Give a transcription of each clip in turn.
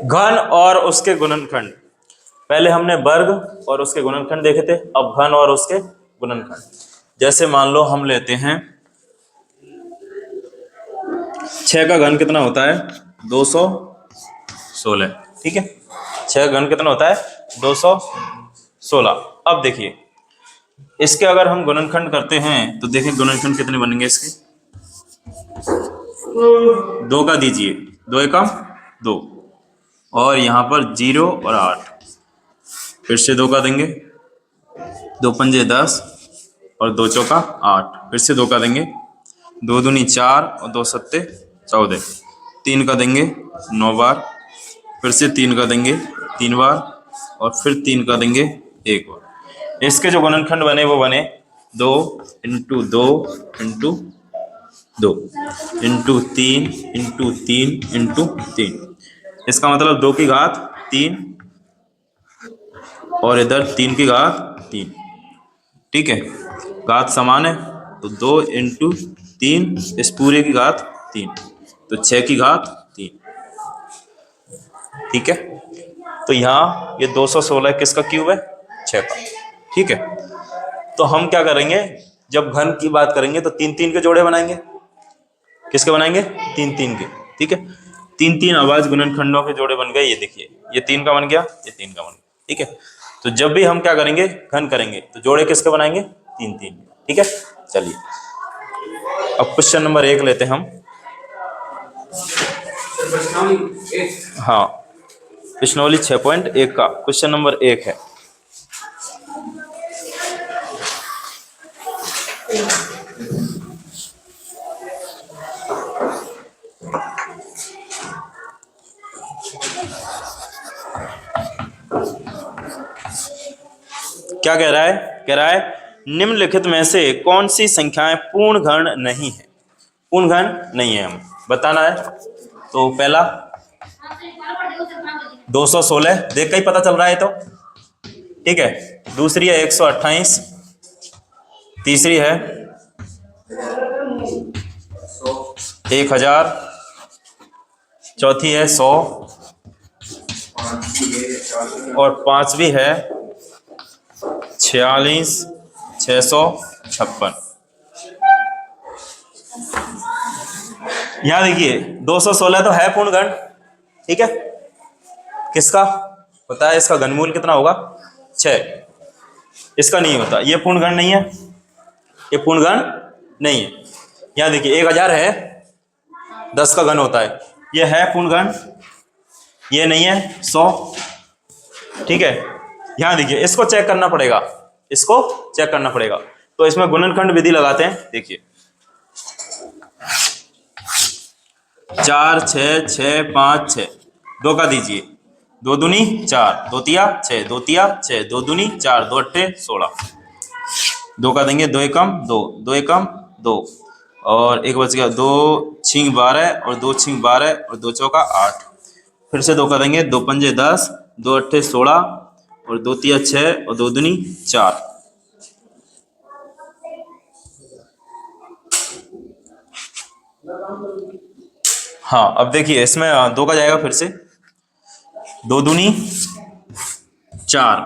घन और उसके गुणनखंड। पहले हमने वर्ग और उसके गुणनखंड देखे थे, अब घन और उसके गुणनखंड। जैसे मान लो हम लेते हैं 6 का घन कितना होता है 216, ठीक है। 6 का घन कितना होता है 216। अब देखिए इसके अगर हम गुणनखंड करते हैं तो देखिए गुणनखंड कितने बनेंगे इसके, 2 का दीजिए, 2 एकम 2 और यहाँ पर 0 और 8, फिर से 2 का देंगे, 2 पंजे 10 और 2 चौका 8, फिर से 2 का देंगे, 2 दूनी 4 और 2 सत्ते 14, 3 का देंगे 9 बार, फिर से 3 का देंगे 3 बार और फिर 3 का देंगे 1 बार। इसके जो गुणनखंड बने वो बने 2 into 2 into 2 into 3 into 3 into 3। इसका मतलब 2 की घात 3 और इधर 3 की घात 3, ठीक है। घात समान है तो 2 इंटू 3, इस पूरे की घात 3, तो 6 की घात 3, ठीक है। तो यहाँ ये 216 किसका क्यूब है 6 का, ठीक है। तो हम क्या करेंगे जब घन की बात करेंगे तो 3-3 के जोड़े बनाएंगे। किसके बनाएंगे 3-3 के, ठीक है। 3-3 अभाज्य गुणनखंडों के जोड़े बन गए। ये देखिए ये 3 का बन गया, ये 3 का बन गया, ठीक है। तो जब भी हम क्या करेंगे घन करेंगे तो जोड़े किसके बनाएंगे 3-3, ठीक है। चलिए अब क्वेश्चन नंबर 1 लेते हैं हम। हाँ प्रश्नावली 6.1 का क्वेश्चन नंबर 1 है। क्या कह रहा है, कह रहा है निम्नलिखित में से कौन सी संख्याएं पूर्ण घन नहीं है। पूर्ण घन नहीं है हमें बताना है। तो पहला 216 देख के ही पता चल रहा है तो, ठीक है। दूसरी है 128, तीसरी है 1000, चौथी है 100 और पांचवी है 46,656। यहां देखिए 216 तो है पूर्ण घन, ठीक है। किसका होता है, इसका घनमूल कितना होगा 6, इसका नहीं होता, ये पूर्ण घन नहीं है, ये पूर्ण घन नहीं है। यहां देखिए 1000 है 10 का घन होता है, ये है पूर्ण घन, ये नहीं है 100, ठीक है। यहां देखिए इसको चेक करना पड़ेगा, इसको चेक करना पड़ेगा। तो इसमें गुणनखंड विधि लगाते हैं। देखिए 4 6 6 5 6, 2 का दीजिए, 2 दूनी 4, 2 तिया 6, 2 तिया 6, 2 दूनी 4, 2 अट्ठे 16, 2 का देंगे, 2 एकम 2, 2 एकम 2 और एक बच गया, 2 छिंग 12 और 2 छिंग 12 और 2 चौका 8, फिर से 2 का देंगे, 2 पंजे 10, 2 अट्ठे 16 और 2 तिया 6 और 2 दूनी 4। हाँ अब देखिए इसमें 2 का जाएगा, फिर से 2 दूनी 4,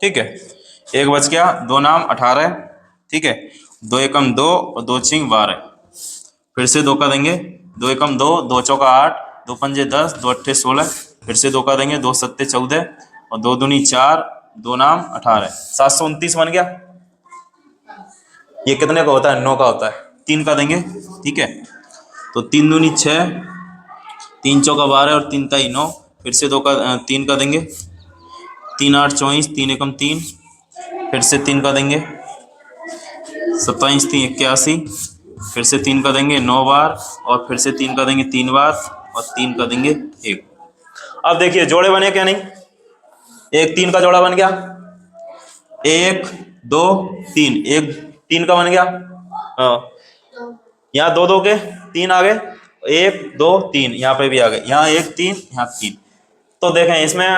ठीक है। एक बच गया, 2 नाम 18, ठीक है। 2 एकम 2 और 2 छिंग 12, फिर से 2 का देंगे, 2 एकम 2, 2 चौका 8, 2 पंजे 10, 2 अट्ठे 16, फिर से 2 का देंगे, 2 सत्ते 14 और 2 दूनी 4, 2 नाम 18, 729 बन गया। ये कितने का होता है 9 का होता है, 3 का देंगे, ठीक है। तो 3 दूनी 6, 3 चौका 12 और 3 ताई 9, फिर से 3 का देंगे, 3 8 24, 3 एकम 3, फिर से 3 का देंगे, 27 3 81, फिर से 3 का देंगे 9 बार और फिर से 3 का देंगे 3 बार और 3 का देंगे 1। अब देखिए जोड़े बने क्या नहीं, 1 3 का जोड़ा बन गया, 1 2 3, 1 3 का बन गया। यहाँ 2 2 के 3 आ गए, 1 2 3 यहाँ पे भी आ गए, यहाँ 1 3 यहाँ 3। तो देखें इसमें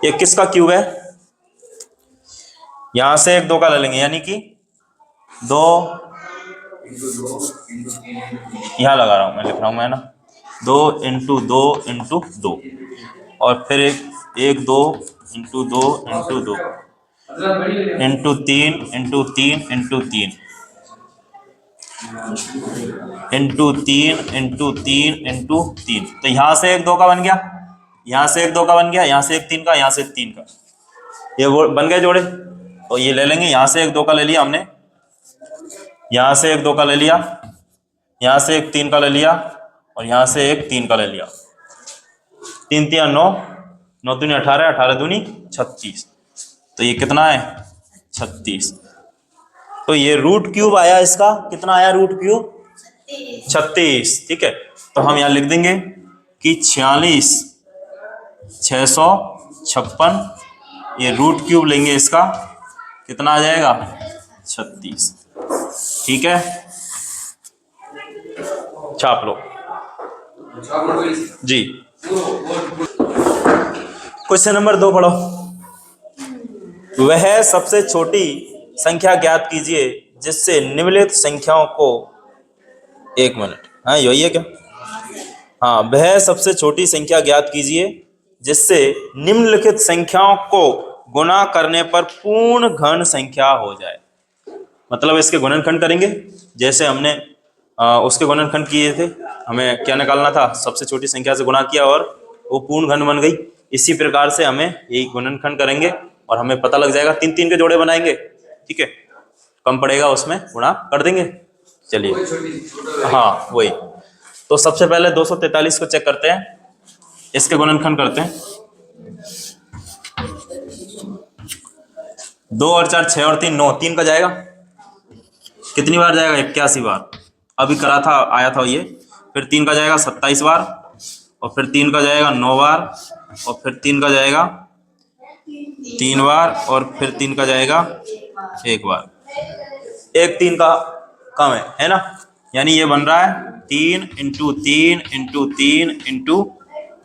ये किसका क्यूब है, यहां से 1 2 का ले लेंगे, यानी कि 2 यहाँ लगा रहा हूँ मैं, लिख रहा हूँ मैं ना, 2 × 2 × 2 और फिर एक 2 × 2 × 2 इंटू 3 × 3 × 3 इंटू 3 × 3 × 3। तो यहाँ से एक 2 का बन गया, यहाँ से एक 2 का बन गया, यहाँ से एक 3 का, यहाँ से एक 3 का, ये वो बन गए जोड़े। तो ये ले लेंगे, यहाँ से एक 2 का ले लिया हमने, यहाँ से एक 2 का ले लिया, यहाँ से एक 3 का ले लिया और यहाँ से एक 3 का ले लिया। 3 × 3 = 9, 9 × 3 = 18, 18 × 2 = 36। तो ये कितना है? 36। तो ये रूट क्यूब आया इसका, कितना आया रूट क्यूब? 36। ठीक है, तो हम यहाँ लिख देंगे कि 46 656, ये रूट क्यूब लेंगे इसका, कितना आ जाएगा? 36। ठीक है, छाप लो जी। क्वेश्चन नंबर 2 पढ़ो। वह सबसे छोटी संख्या ज्ञात कीजिए जिससे निम्नलिखित संख्याओं को, एक मिनट, हाँ यही है क्या? हाँ, वह सबसे छोटी संख्या ज्ञात कीजिए जिससे निम्नलिखित संख्याओं को गुणा करने पर पूर्ण घन संख्या हो जाए। मतलब इसके गुणनखंड करेंगे, जैसे हमने उसके गुणनखंड किए थे, हमें क्या निकालना था? सबसे छोटी संख्या से गुणा किया और वो पूर्ण घन बन गई। इसी प्रकार से हमें यही गुणनखंड करेंगे और हमें पता लग जाएगा, 3 3 के जोड़े बनाएंगे। ठीक है, कम पड़ेगा उसमें गुणा कर देंगे। चलिए, हाँ वही। तो सबसे पहले 243 को चेक करते हैं, इसके गुणनखंड करते हैं। 2 और 4 6 और 3 9, 3 का जाएगा, कितनी बार जाएगा? 81 बार। अभी करा था, आया था ये। फिर 3 का जाएगा 27 बार और फिर 3 का जाएगा 9 बार और फिर 3 का जाएगा 3 बार और फिर 3 का जाएगा 1 बार। एक 3 का कम है ना? यानी ये बन रहा है 3 × 3 × 3 ×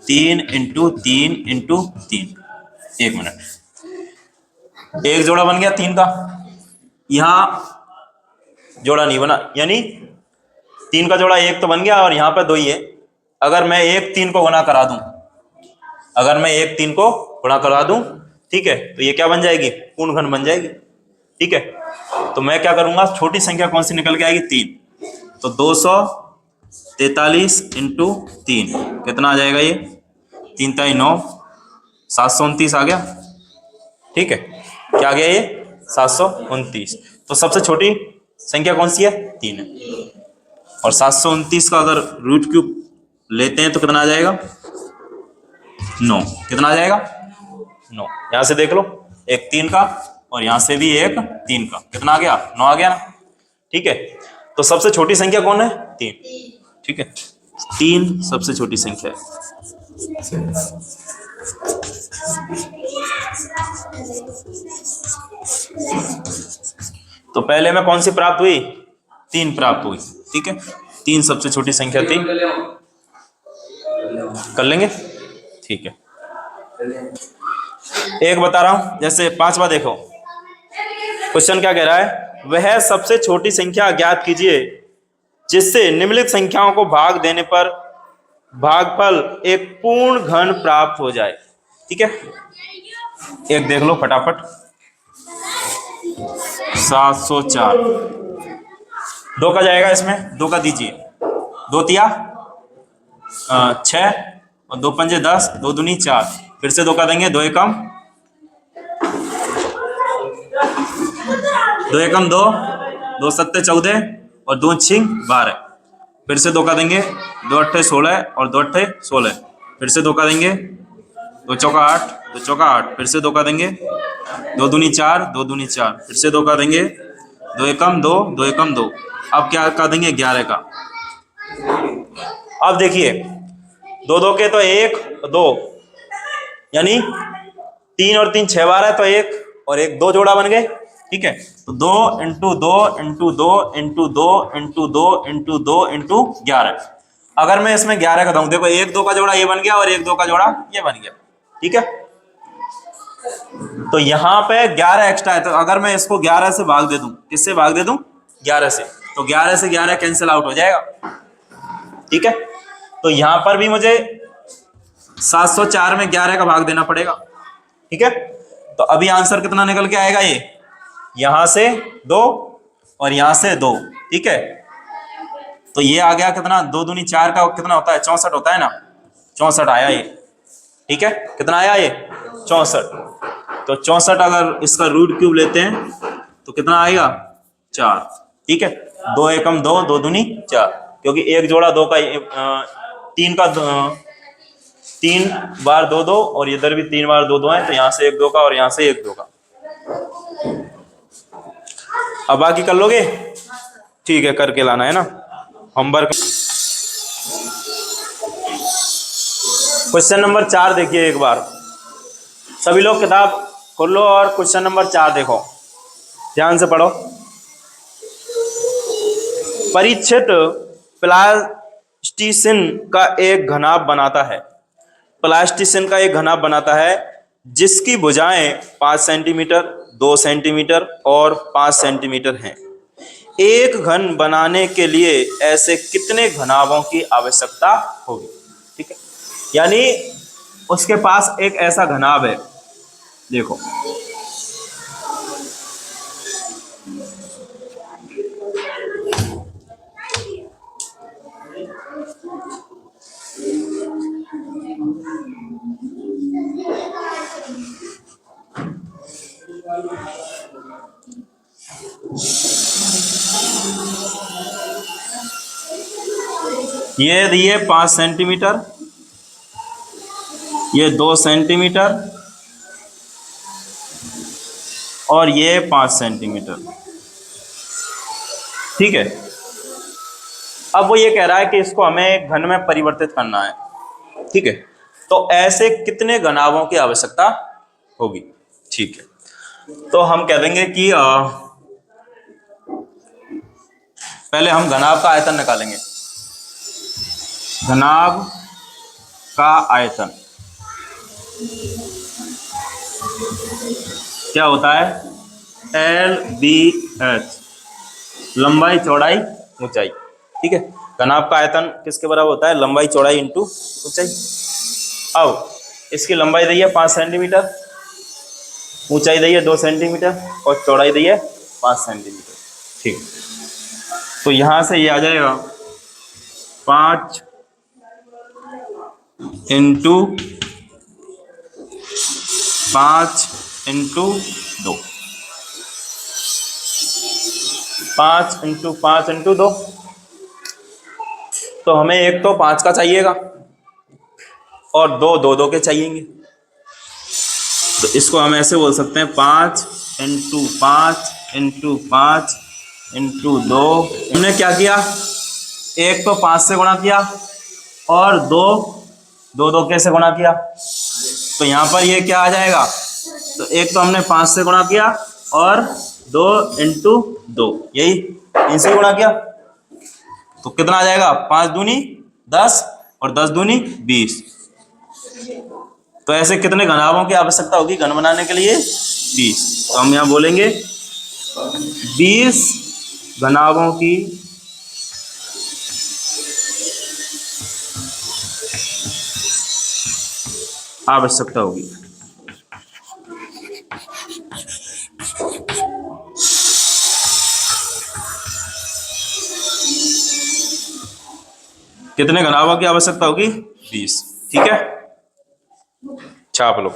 3 × 3 × 3। एक मिनट, एक जोड़ा बन गया 3 का, यहाँ जोड़ा नहीं बना, यानी 3 का जोड़ा एक तो बन गया और यहाँ पे 2 ही है। अगर मैं एक 3 को गुणा करा दूं, अगर मैं एक 3 को गुणा करा दूं, ठीक है, तो ये क्या बन जाएगी? पूर्ण घन बन जाएगी। ठीक है, तो मैं क्या करूंगा, छोटी संख्या कौन सी निकल के आएगी? 3। तो 243 × 3 कितना आ जाएगा? ये 3 × 9 729 आ गया। ठीक है, क्या आ गया? ये 729। तो सबसे छोटी संख्या कौन सी है? 3 है। और 729 का अगर रूट क्यूब लेते हैं तो कितना आ जाएगा? 9। कितना आ जाएगा? 9। यहां से देख लो, एक 3 का और यहां से भी एक 3 का, कितना आ गया? 9 आ गया ना। ठीक है, तो सबसे छोटी संख्या कौन है? 3। ठीक है, 3 सबसे छोटी संख्या है। तो पहले में कौन सी प्राप्त हुई? 3 प्राप्त हुई। ठीक है, 3 सबसे छोटी संख्या थी। कर लेंगे, ठीक है। एक बता रहा हूं, जैसे 5वां देखो, क्वेश्चन क्या कह रहा है? वह सबसे छोटी संख्या ज्ञात कीजिए जिससे निम्नलिखित संख्याओं को भाग देने पर भागफल एक पूर्ण घन प्राप्त हो जाए। ठीक है, एक देख लो फटाफट, 704। 2 का जाएगा इसमें, 2 का दीजिए, 2 तिया 6 और 2 पंजे 10, 2 दूनी 4, फिर से 2 का देंगे, 2 एकम 2, 2 सत्ते 14 और 2 छिंग 12, फिर से 2 का देंगे, 2 अट्ठे 16 और 2 अट्ठे 16, फिर से 2 का देंगे, 2 चौका 8, 2 चौका 8, फिर से 2 का देंगे, 2 दूनी 4, 2 दूनी 4, फिर से 2 का देंगे, 2 एकम 2, 2 एकम 2। अब क्या का देंगे? 11 का। अब देखिए, 2 2 के तो 1 2, यानी 3 और 3 6 बार है, तो 1 और 1 2 जोड़ा बन गए। ठीक है, तो 2 × 2 × 2 × 2 × 2 × 2 × 2 × 11। अगर मैं इसमें 11 का दूं, देखो 1 2 का जोड़ा ये बन गया और 1 2 का जोड़ा ये बन गया। ठीक है, तो यहां पे 11 एक्स्ट्रा है, तो अगर मैं इसको 11 से भाग दे दूं, किससे भाग दे दूं? 11 से, तो 11 से 11 कैंसिल आउट हो जाएगा। ठीक है, तो यहां पर भी मुझे 704 में 11 का भाग देना पड़ेगा। ठीक है, तो अभी आंसर कितना निकल के आएगा, ये यहां से 2 और यहां से 2। ठीक है, तो ये आ गया कितना, 2 दूनी 4 का कितना होता है, 64 होता है ना, 64 आया ये। ठीक है, कितना आया ये, 64। तो 64 अगर इसका रूट क्यूब लेते हैं तो कितना आएगा, 4। ठीक है, 2 एकम 2, 2 दूनी 4, क्योंकि एक जोड़ा 2 का 3 का 3 बार 2 2 और इधर भी 3 बार 2 2 है, तो यहां से 1 2 का और यहां से 1 2 का। अब बाकी कर लोगे, ठीक है, करके लाना है ना होमवर्क। क्वेश्चन नंबर 4 देखिए एक बार, सभी लोग किताब खोल लो और क्वेश्चन नंबर 4 देखो, ध्यान से पढ़ो। परीक्षित प्लास्टिसिन का एक घनाभ बनाता है, प्लास्टिसिन का एक घनाभ बनाता है जिसकी भुजाएं 5 सेंटीमीटर, 2 सेंटीमीटर और 5 सेंटीमीटर हैं। एक घन बनाने के लिए ऐसे कितने घनाभों की आवश्यकता होगी। ठीक है, यानी उसके पास एक ऐसा घनाभ है, देखो ये दिए 5 सेंटीमीटर, ये 2 सेंटीमीटर और ये 5 सेंटीमीटर। ठीक है, अब वो ये कह रहा है कि इसको हमें घन में परिवर्तित करना है। ठीक है, तो ऐसे कितने घनाभों की आवश्यकता होगी। ठीक है, तो हम कह देंगे कि पहले हम घनाभ का आयतन निकालेंगे। घनाभ का आयतन क्या होता है, LBH, लंबाई चौड़ाई ऊंचाई। ठीक है, घनाभ का आयतन किसके बराबर होता है, लंबाई चौड़ाई इंटू ऊंचाई। अब इसकी लंबाई दी है 5 सेंटीमीटर, ऊंचाई दी है 2 सेंटीमीटर और चौड़ाई दी है 5 सेंटीमीटर। ठीक, तो यहां से ये आ जाएगा 5 इंटू 5 इंटू 2, 5 इंटू 5 इंटू 2। तो हमें एक तो 5 का चाहिएगा और 2 2 2 के चाहिएंगे, तो इसको हम ऐसे बोल सकते हैं 5 इंटू 5 इंटू 5 इंटू 2। हमने क्या किया, एक तो 5 से गुणा किया और 2 2 2 कैसे गुणा किया, तो यहाँ पर ये क्या आ जाएगा, तो एक तो हमने 5 से गुणा किया और 2 इंटू 2, यही इनसे गुणा किया, तो कितना आ जाएगा, 5 दूनी 10 और 10 दूनी 20। तो ऐसे कितने घनाभों की आवश्यकता होगी घन बनाने के लिए, 20। तो हम यहाँ बोलेंगे 20 घनाभों की आवश्यकता होगी। कितने घनाभों की आवश्यकता होगी, 20। ठीक है, छाप लो।